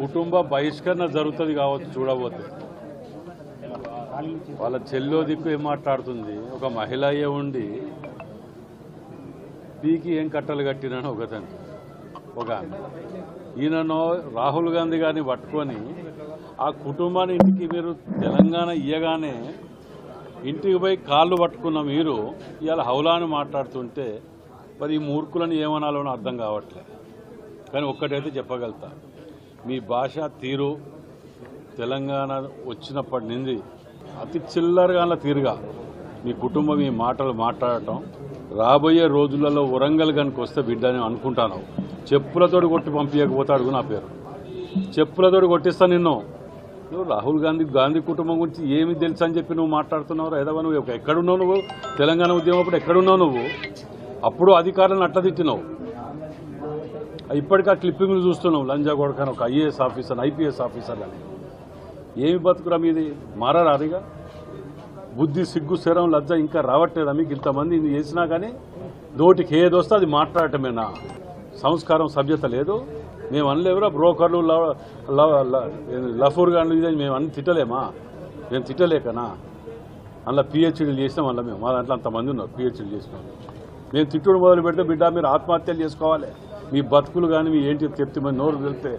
కుటుంబ బహిష్కరణ జరుగుతుంది కావచ్చు చూడబోతే. వాళ్ళ చెల్లో దిక్కు ఏం మాట్లాడుతుంది, ఒక మహిళ అయ్యే ఉండి పీకి ఏం కట్టలు కట్టినని ఒకతను ఒక ఈయనను రాహుల్ గాంధీ గారిని పట్టుకొని ఆ కుటుంబాన్ని ఇంటికి మీరు తెలంగాణ ఇయ్యగానే ఇంటికి పోయి కాళ్ళు పట్టుకున్న మీరు ఇవాళ హౌలాని మాట్లాడుతుంటే మరి ఈ మూర్ఖులను ఏమనాలో అర్థం కావట్లేదు. కానీ ఒక్కటైతే చెప్పగలుగుతా, మీ భాష తీరు తెలంగాణ వచ్చినప్పటి నుండి అతి చిల్లరగా తీరుగా మీ కుటుంబం ఈ మాటలు మాట్లాడటం రాబోయే రోజులలో వరంగల్ కనుక వస్తే బిడ్డ అని అనుకుంటాను. చెప్పులతోటి కొట్టి పంపించకపోతే అడుగు నా పేరు, చెప్పులతోటి కొట్టిస్తా నిన్ను. నువ్వు రాహుల్ గాంధీ కుటుంబం గురించి ఏమి తెలుసు అని చెప్పి నువ్వు మాట్లాడుతున్నావు. ఏదో నువ్వు ఎక్కడున్నావు, నువ్వు తెలంగాణ ఉద్యమం అప్పుడు ఎక్కడున్నావు, నువ్వు అప్పుడు అధికారులను అట్లా తిట్టినావు. ఇప్పటికీ ఆ క్లిప్పింగ్లు చూస్తున్నావు. లంజా కొడకని ఒక ఐఏఎస్ ఆఫీసర్, ఐపీఎస్ ఆఫీసర్ అని. ఏమి బతుకురా మీది, మారారా అదిగా? బుద్ధి, సిగ్గు, శరం, లజ్జ ఇంకా రావట్లేదా మీకు? ఇంతమంది ఇది చేసినా కానీ నోటికి ఏదొస్తే అది మాట్లాడటమేనా? సంస్కారం, సభ్యత లేదు. మేము అనలేవురా బ్రోకర్లు, లఫూర్ గాండ్లు ఇది మేము అన్ని తిట్టలేమా? మేము తిట్టలేకనా? అందులో పిహెచ్డీలు చేసినాం. అందులో మేము మా దాంట్లో అంతమంది ఉన్నారు పిహెచ్డీలు చేసినాం. మేము తిట్టుడు మొదలు పెడితే బిడ్డ మీరు ఆత్మహత్యలు చేసుకోవాలి, మీ బతుకులు కానీ మీ ఏంటి చెప్తే మరి నోరు వెళ్తే